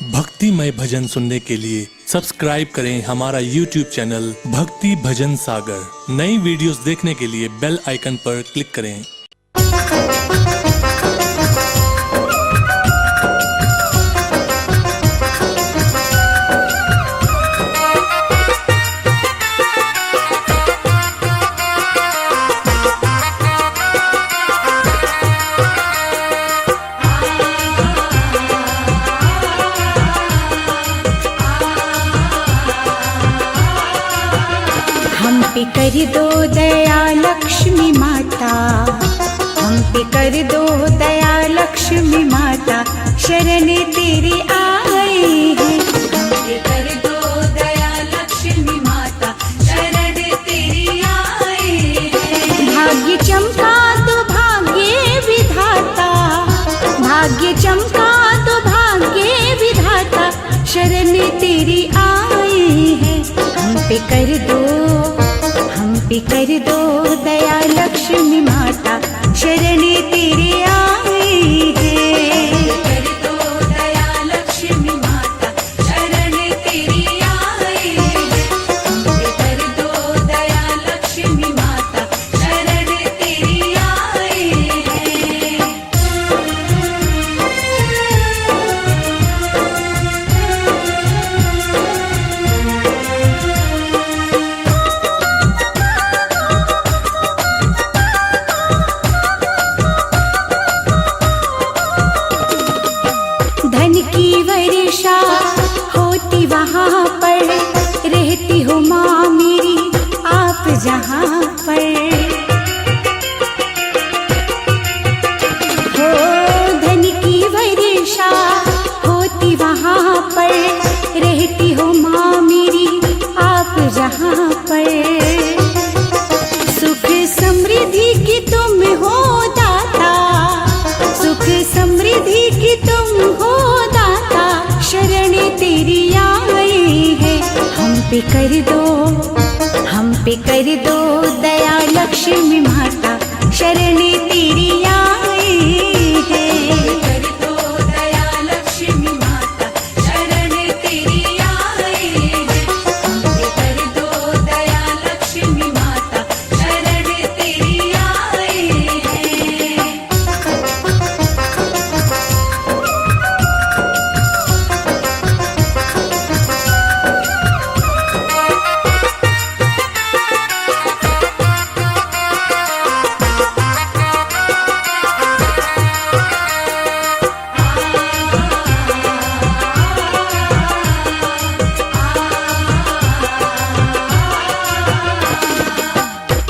भक्तिमय भजन सुनने के लिए सब्सक्राइब करें हमारा YouTube चैनल भक्ति भजन सागर। नई वीडियोस देखने के लिए बेल आइकन पर क्लिक करें। हम पे कर दो दया लक्ष्मी माता, हम पे कर दो दया लक्ष्मी माता, शरण तेरी आए हैं। हम पे कर दो दया लक्ष्मी माता, शरण तेरी आए हैं। भाग्य चमका तो भाग्य विधाता, भाग्य चमका तो भाग्य विधाता, शरण तेरी आए हैं। हम पे कर दो दया लक्ष्मी माता, शरण तेरी आए हैं। कर दो दया लक्ष्मी माता, शरण तेरी आए हैं। हम पे कर दो दया लक्ष्मी माता, शरण तेरी आए हैं। की वर्षा होती वहाँ पर, रहती हो माँ मेरी आप जहाँ पर। हो धन की वर्षा होती वहाँ पर, रहती हो माँ मेरी आप जहाँ पर। सुख समृद्धि की तुम हो दाता, सुख समृद्धि की तुम हो दाता, शरण तेरी आए हैं। हम पे कर दो दया लक्ष्मी माता, शरण तेरी आए हैं। कर दो दया लक्ष्मी माता, शरण तेरी आए हैं। हम पे कर दो दया लक्ष्मी माता, शरण तेरी आए हैं।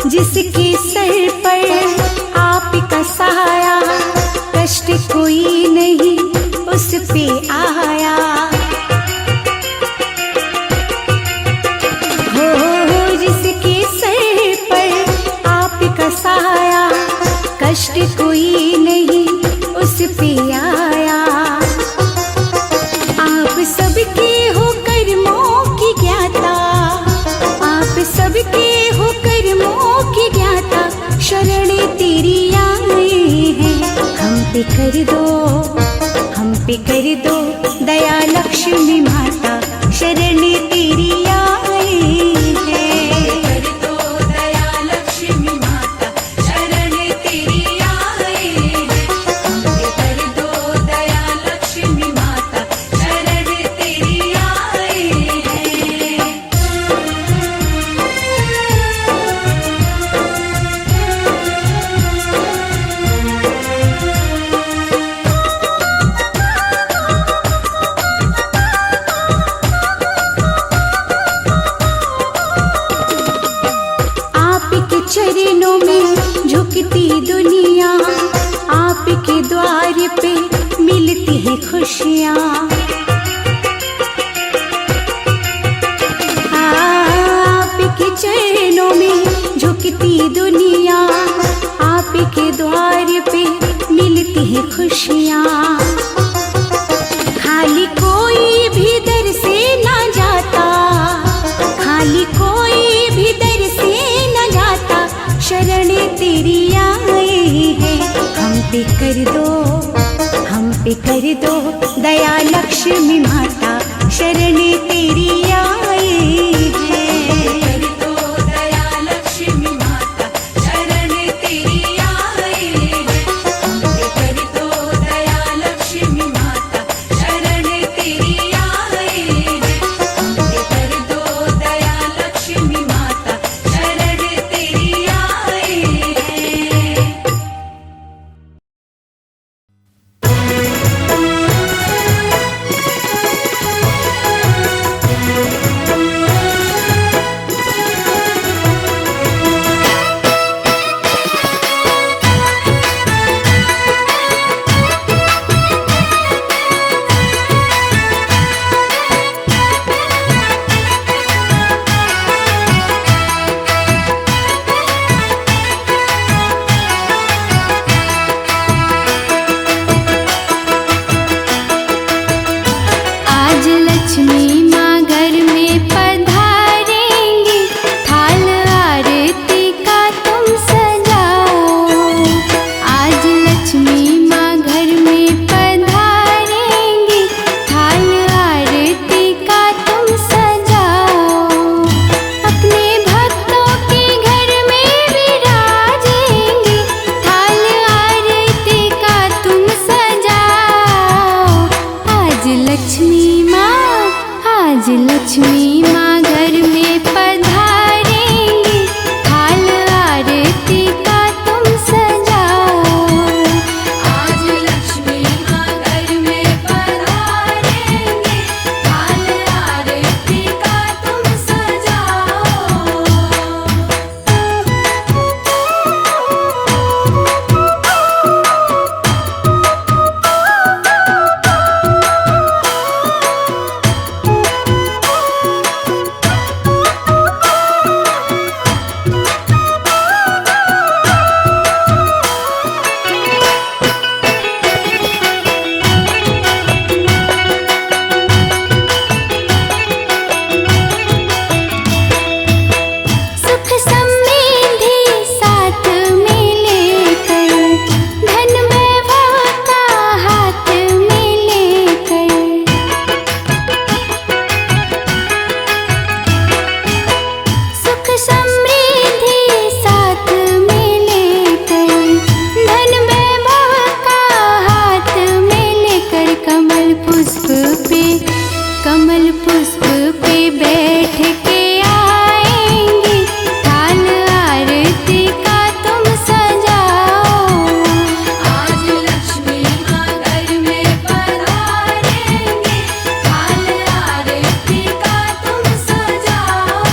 जिसके सर पर आपका साया, कष्ट कोई नहीं उस पे आया। हो जिसके सर पर आपका साया, कष्ट कोई नहीं उस पे आया। आप सबके हो कर्मों की ज्ञाता, आप सबके हो कर्मों की ज्ञाता, शरण तेरी आए हैं। हम पे कर दो दया लक्ष्मी माता, शरण तेरी आए हैं। कर दो दया लक्ष्मी माता, शरण तेरी आए हैं। हम पे कर दो दया लक्ष्मी माता, शरण तेरी आए हैं। चरणों में झुकती दुनिया, आपके द्वार पे मिलती है खुशियाँ। आपके चरणों में झुकती दुनिया, आपके द्वार पे मिलती है खुशियाँ। खाली कोई भी दर से ना जाता, खाली कोई भी दर से न जाता, शरण तेरी आए हैं। हम पे कर दो दया लक्ष्मी माता शरण तेरी आई है। कर दो दया लक्ष्मी माता शरण तेरी आई है। कर दो दया लक्ष्मी माता शरण तेरी आई है। कर दो दया लक्ष्मी माता शरण तेरी आई है। आज लक्ष्मी माँ घर में पधारेंगी, थाल आरती का तुम सजाओ। आज लक्ष्मी माँ घर में पधारेंगी, थाल आरती का तुम सजाओ। अपने भक्तों के घर में विराजेंगी, थाल आरती का तुम सजाओ। आज लक्ष्मी माँ घर में पधारेंगी, थाल आरती का तुम सजाओ। आज लक्ष्मी माँ घर में पधारेंगी, थाल आरती का तुम सजाओ। सुख समृद्धि साथ में लेकर, धन वैभव का हाथ में लेकर। सुख समृद्धि साथ में लेकर, धन वैभव का हाथ में लेकर। कमल पुष्प पे बैठ के आएंगी, थाल आरती का तुम सजाओ। आज लक्ष्मी माँ घर में पधारेंगी, थाल आरती का तुम सजाओ।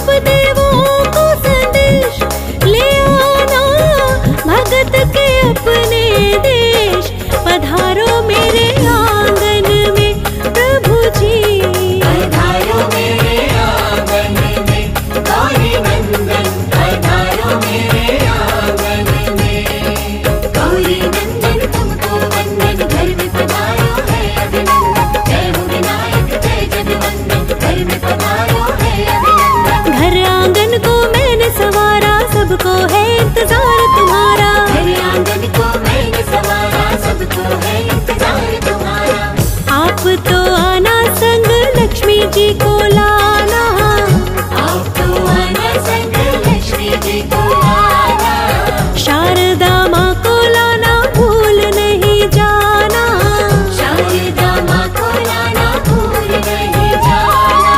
सब देवों को संदेश ले आना, भगत के अपने देश। पधारो मेरे आंगन में प्रभु जी, पधारो मेरे आंगन में गौरी नंदन, पधारो मेरे आंगन में। गौरी नंदन तुमको वंदन, घर में पधारो है अभिनंदन। जय हो विनायक जय जगवंदन, घर में पधारो है अभिनंदन। घर आंगन को मैंने सवारा, सबको है इंतजार तुम्हारा। घर आंगन को मैंने सवारा, सबको है इंतजार तुम्हारा। आप तो आना संग लक्ष्मी जी को लाना, आप तो आना संग लक्ष्मी जी को लाना। शारदा माँ को लाना भूल नहीं जाना। शारदा माँ को लाना भूल नहीं जाना।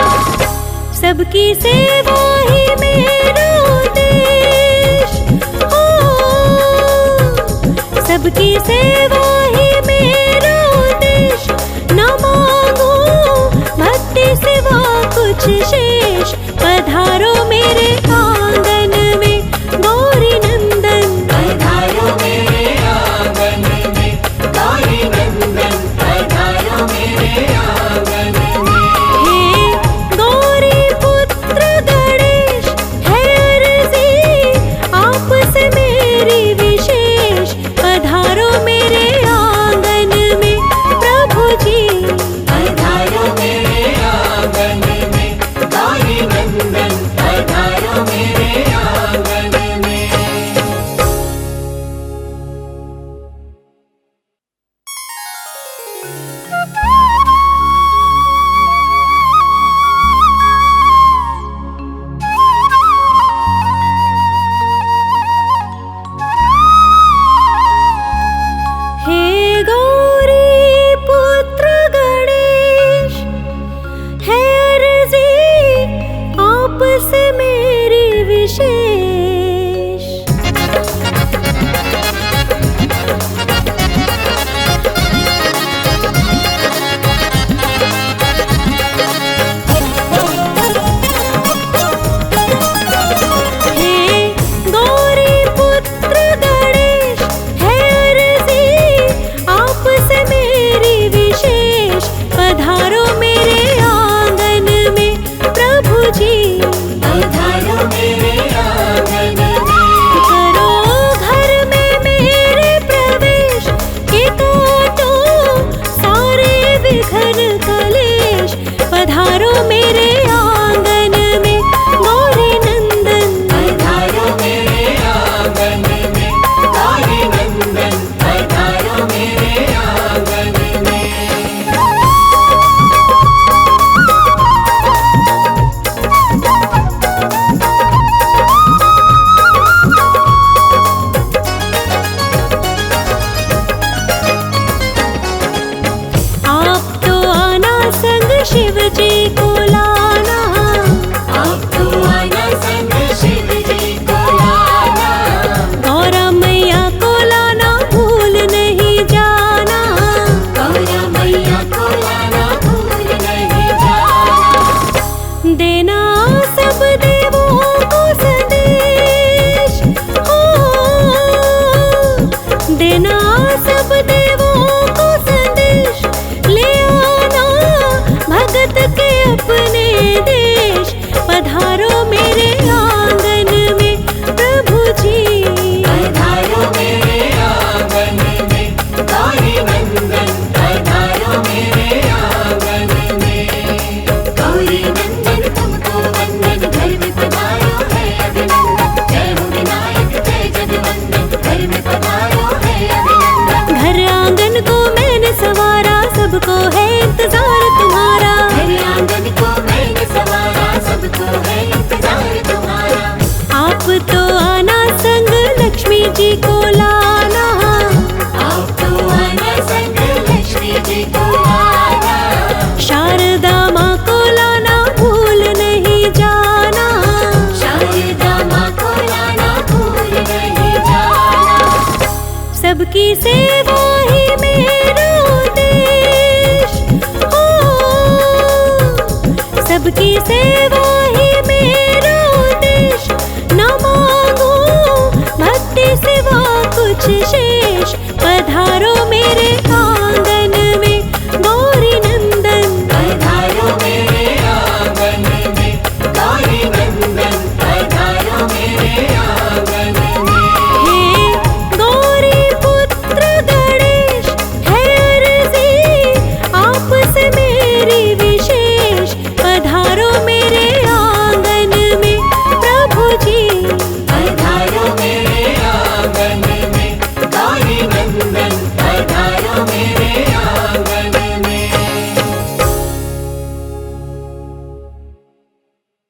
सबकी सेवा ही मेरा उद्देश हो, सबकी सेवा ही मेरा उद्देश। न मांगो भक्ति सिवा कुछ शेष। पधारो मेरे आंगन में गौरी नंदन, पधारो मेरे आंगन में गौरी नंदन, पधारो मेरे आंगन में। हे गौरी पुत्र गणेश, है अर्जी आपसे मेरी विशेष। पधारो मेरे आंगन में प्रभु जी, पधारो मेरे आंगन में गौरी नंदन, पधारो मेरे आंगन में। हे गौरी पुत्र गणेश, है अर्जी आपसे मेरी विशेष। हे गौरी पुत्र गणेश, है अर्जी आपसे मेरी विशेष। पधारो मेरे आंगन में प्रभु जी, पधारो मेरे आंगन में। करो घर में मेरे प्रवेश, के काटो सारे विघ्न कलेश। पधारो मेरे आंगन में गौरी नंदन, पधारो मेरे आंगन में गौरी नंदन, पधारो मेरे आंगन में। आप तो आना संग शिव जी को लाना। आप तो आना संग शिव जी को लाना। गौरा मैया को लाना भूल नहीं जाना। गौरा मैया को लाना भूल नहीं जाना। देना सब देवों को